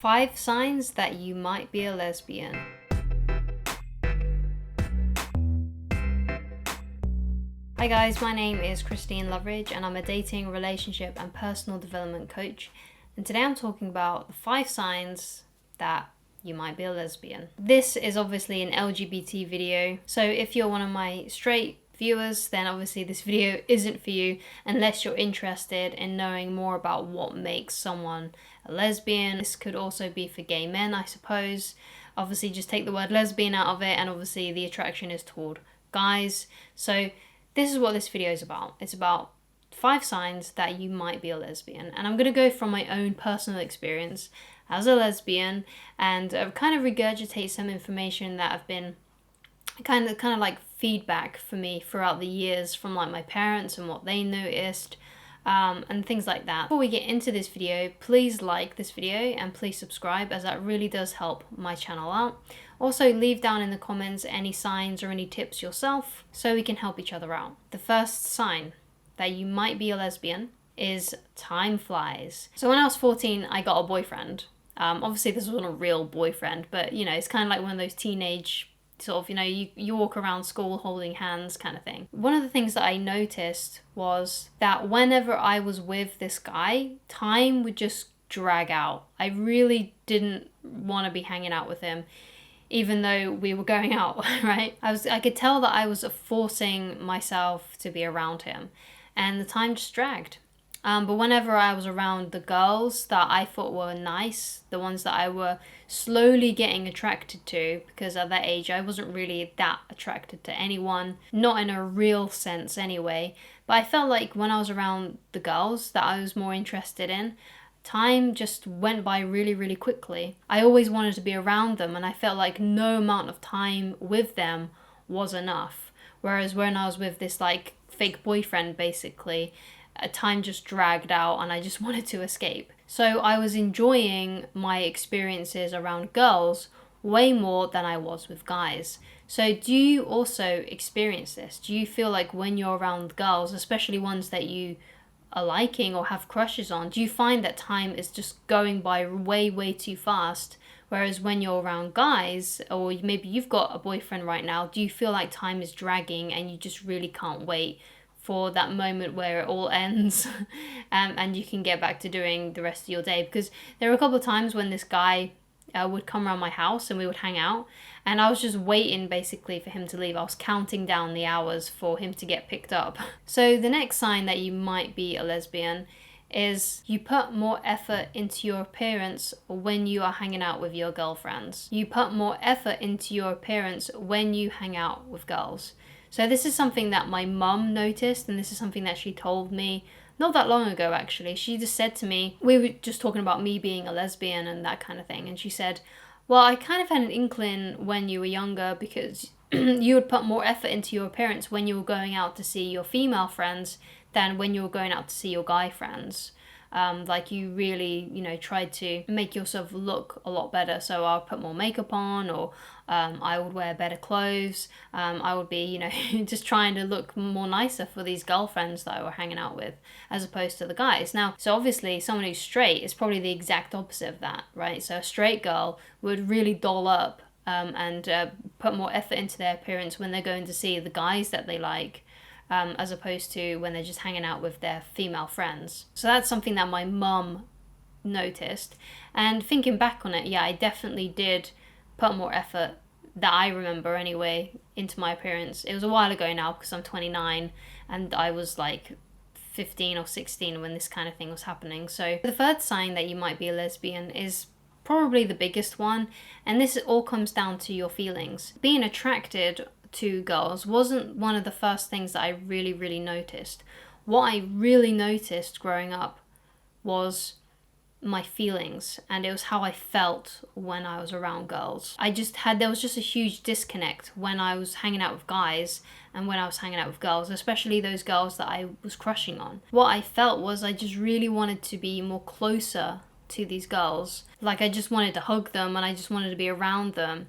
5 signs that you might be a lesbian. Hi guys, my name is Christine Loveridge and I'm a dating, relationship and personal development coach. And today I'm talking about the 5 signs that you might be a lesbian. This is obviously an LGBT video, so if you're one of my straight viewers, then obviously this video isn't for you unless you're interested in knowing more about what makes someone a lesbian. This could also be for gay men, I suppose. Obviously just take the word lesbian out of it, and obviously the attraction is toward guys. So this is what this video is about. It's about 5 signs that you might be a lesbian, and I'm going to go from my own personal experience as a lesbian and kind of regurgitate some information that have been kind of like feedback for me throughout the years from like my parents and what they noticed, and things like that. Before we get into this video, please like this video and please subscribe, as that really does help my channel out. Also leave down in the comments any signs or any tips yourself so we can help each other out. The first sign that you might be a lesbian is time flies. So when I was 14, I got a boyfriend. Obviously this wasn't a real boyfriend, but you know, it's kind of like one of those teenage sort of, you know, you walk around school holding hands kind of thing. One of the things that I noticed was that whenever I was with this guy, time would just drag out. I really didn't want to be hanging out with him, even though we were going out, right? I could tell that I was forcing myself to be around him, and the time just dragged. But whenever I was around the girls that I thought were nice, the ones that I were slowly getting attracted to, because at that age I wasn't really that attracted to anyone, not in a real sense anyway, but I felt like when I was around the girls that I was more interested in, time just went by really, really quickly. I always wanted to be around them, and I felt like no amount of time with them was enough. Whereas when I was with this like fake boyfriend, basically, time just dragged out and I just wanted to escape. So I was enjoying my experiences around girls way more than I was with guys. So do you also experience this? Do you feel like when you're around girls, especially ones that you are liking or have crushes on, do you find that time is just going by way, way too fast? Whereas when you're around guys, or maybe you've got a boyfriend right now, do you feel like time is dragging and you just really can't wait for that moment where it all ends and you can get back to doing the rest of your day? Because there were a couple of times when this guy would come around my house and we would hang out, and I was just waiting basically for him to leave. I was counting down the hours for him to get picked up. So the next sign that you might be a lesbian is you put more effort into your appearance when you are hanging out with your girlfriends. You put more effort into your appearance when you hang out with girls. So this is something that my mum noticed, and this is something that she told me not that long ago actually. She just said to me, we were just talking about me being a lesbian and that kind of thing, and she said, well, I kind of had an inkling when you were younger because you would put more effort into your appearance when you were going out to see your female friends than when you were going out to see your guy friends. Like you really, you know, tried to make yourself look a lot better. So I'll put more makeup on, or I would wear better clothes. I would be, you know, just trying to look more nicer for these girlfriends that I were hanging out with, as opposed to the guys. Now, so obviously someone who's straight is probably the exact opposite of that, right? So a straight girl would really doll up and put more effort into their appearance when they're going to see the guys that they like, as opposed to when they're just hanging out with their female friends. So that's something that my mum noticed. And thinking back on it, yeah, I definitely did put more effort, that I remember anyway, into my appearance. It was a while ago now because I'm 29 and I was like 15 or 16 when this kind of thing was happening. So the third sign that you might be a lesbian is probably the biggest one, and this all comes down to your feelings. Being attracted to girls wasn't one of the first things that I really, really noticed. What I really noticed growing up was my feelings, and it was how I felt when I was around girls. There was just a huge disconnect when I was hanging out with guys and when I was hanging out with girls, especially those girls that I was crushing on. What I felt was I just really wanted to be more closer to these girls. Like I just wanted to hug them and I just wanted to be around them.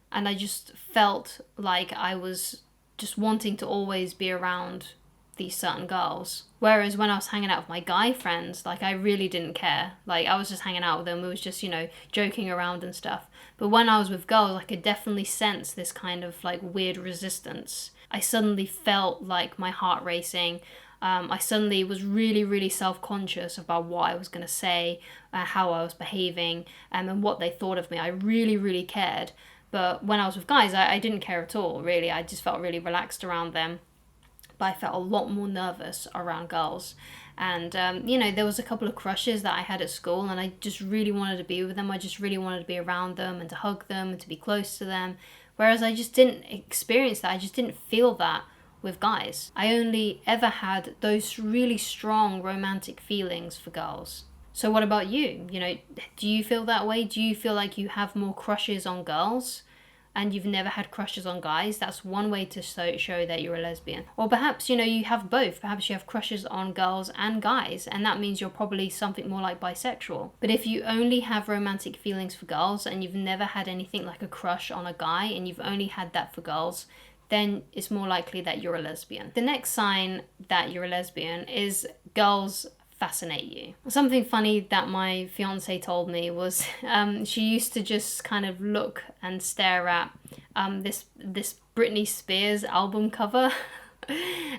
And I just felt like I was just wanting to always be around these certain girls. Whereas when I was hanging out with my guy friends, like, I really didn't care. Like, I was just hanging out with them. We was just, joking around and stuff. But when I was with girls, I could definitely sense this kind of, like, weird resistance. I suddenly felt like my heart racing. I suddenly was really, really self-conscious about what I was going to say, how I was behaving, and what they thought of me. I really, really cared. But when I was with guys, I didn't care at all, really. I just felt really relaxed around them. But I felt a lot more nervous around girls. And, there was a couple of crushes that I had at school, and I just really wanted to be with them. I just really wanted to be around them and to hug them and to be close to them. Whereas I just didn't experience that. I just didn't feel that with guys. I only ever had those really strong romantic feelings for girls. So what about you? Do you feel that way? Do you feel like you have more crushes on girls and you've never had crushes on guys? That's one way to show that you're a lesbian. Or perhaps, you have both. Perhaps you have crushes on girls and guys, and that means you're probably something more like bisexual. But if you only have romantic feelings for girls and you've never had anything like a crush on a guy and you've only had that for girls, then it's more likely that you're a lesbian. The next sign that you're a lesbian is girls fascinate you. Something funny that my fiance told me was she used to just kind of look and stare at this Britney Spears album cover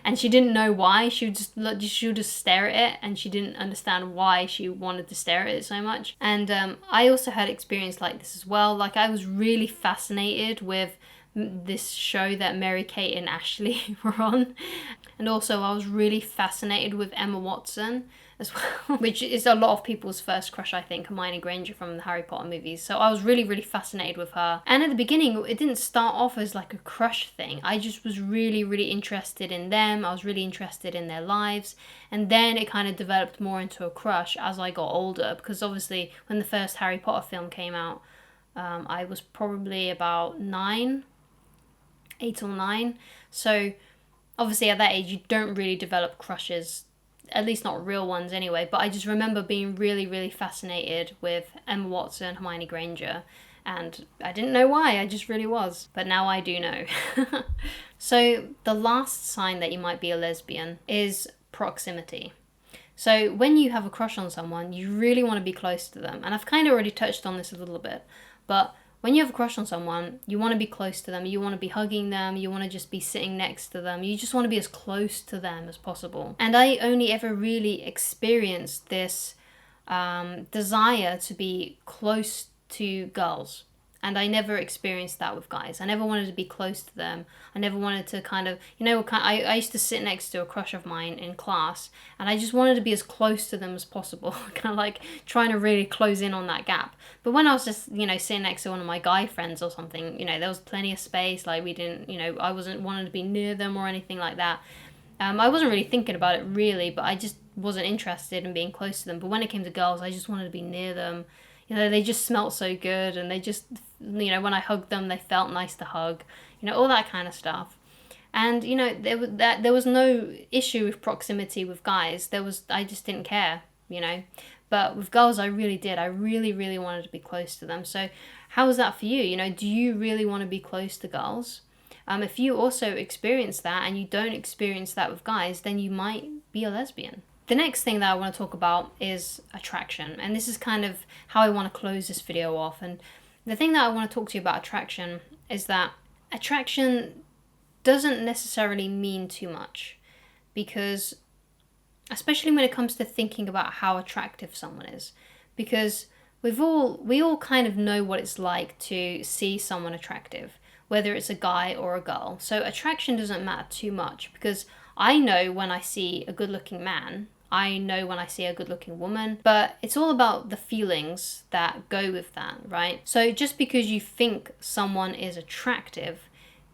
and she didn't know why. She would just stare at it, and she didn't understand why she wanted to stare at it so much. And I also had experience like this as well. Like, I was really fascinated with this show that Mary-Kate and Ashley were on, and also I was really fascinated with Emma Watson as well, which is a lot of people's first crush, I think, Hermione Granger from the Harry Potter movies. So I was really, really fascinated with her. And at the beginning, it didn't start off as like a crush thing. I just was really, really interested in them. I was really interested in their lives. And then it kind of developed more into a crush as I got older, because obviously when the first Harry Potter film came out, I was probably about 8 or 9. So obviously at that age, you don't really develop crushes, at least not real ones anyway. But I just remember being really, really fascinated with Emma Watson, Hermione Granger, and I didn't know why, I just really was. But now I do know. So the last sign that you might be a lesbian is proximity. So when you have a crush on someone, you really want to be close to them. And I've kind of already touched on this a little bit, but when you have a crush on someone, you want to be close to them, you want to be hugging them, you want to just be sitting next to them, you just want to be as close to them as possible. And I only ever really experienced this desire to be close to girls. And I never experienced that with guys. I never wanted to be close to them. I never wanted to kind of, I used to sit next to a crush of mine in class, and I just wanted to be as close to them as possible, kind of like trying to really close in on that gap. But when I was just, sitting next to one of my guy friends or something, there was plenty of space. Like, we didn't, I wasn't wanting to be near them or anything like that. I wasn't really thinking about it really, but I just wasn't interested in being close to them. But when it came to girls, I just wanted to be near them. They just smelt so good, and they just, when I hugged them, they felt nice to hug, all that kind of stuff. And, there was no issue with proximity with guys. I just didn't care, But with girls, I really did. I really, really wanted to be close to them. So how was that for you? Do you really want to be close to girls? If you also experience that and you don't experience that with guys, then you might be a lesbian. The next thing that I want to talk about is attraction. And this is kind of how I want to close this video off. And the thing that I want to talk to you about attraction is that attraction doesn't necessarily mean too much. Because, especially when it comes to thinking about how attractive someone is. Because we all kind of know what it's like to see someone attractive, whether it's a guy or a girl. So attraction doesn't matter too much, because I know when I see a good-looking man, I know when I see a good-looking woman, but it's all about the feelings that go with that, right? So just because you think someone is attractive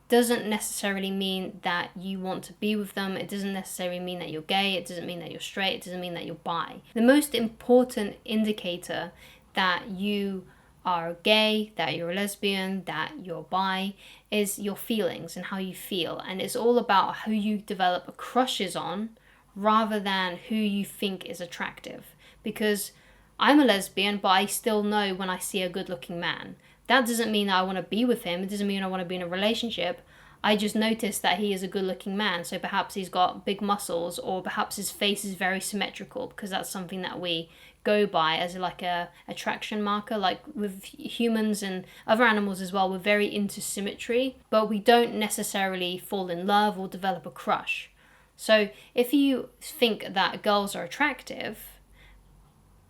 doesn't necessarily mean that you want to be with them. It doesn't necessarily mean that you're gay. It doesn't mean that you're straight. It doesn't mean that you're bi. The most important indicator that you are gay, that you're a lesbian, that you're bi, is your feelings and how you feel. And it's all about who you develop crushes on rather than who you think is attractive. Because I'm a lesbian, but I still know when I see a good looking man. That doesn't mean that I want to be with him. It doesn't mean I want to be in a relationship. I just noticed that he is a good looking man, so perhaps he's got big muscles, or perhaps his face is very symmetrical, because that's something that we go by as like a attraction marker. Like with humans and other animals as well, we're very into symmetry, but we don't necessarily fall in love or develop a crush. So if you think that girls are attractive,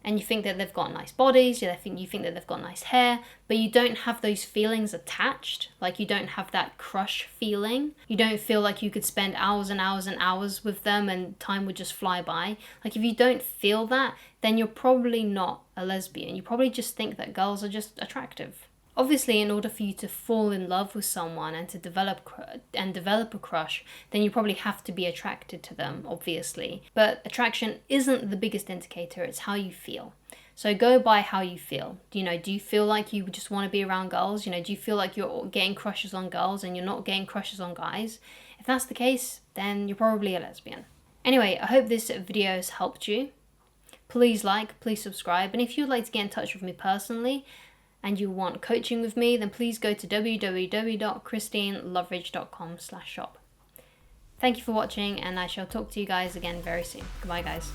and you think that they've got nice bodies, you think that they've got nice hair, but you don't have those feelings attached, like you don't have that crush feeling, you don't feel like you could spend hours and hours and hours with them and time would just fly by. Like if you don't feel that, then you're probably not a lesbian. You probably just think that girls are just attractive. Obviously, in order for you to fall in love with someone and to develop a crush, then you probably have to be attracted to them, obviously. But attraction isn't the biggest indicator, it's how you feel. So go by how you feel. Do you feel like you just want to be around girls? Do you feel like you're getting crushes on girls and you're not getting crushes on guys? If that's the case, then you're probably a lesbian. Anyway, I hope this video has helped you. Please please subscribe, and if you'd like to get in touch with me personally, and you want coaching with me, then please go to www.christineloveridge.com/shop. Thank you for watching, and I shall talk to you guys again very soon. Goodbye, guys.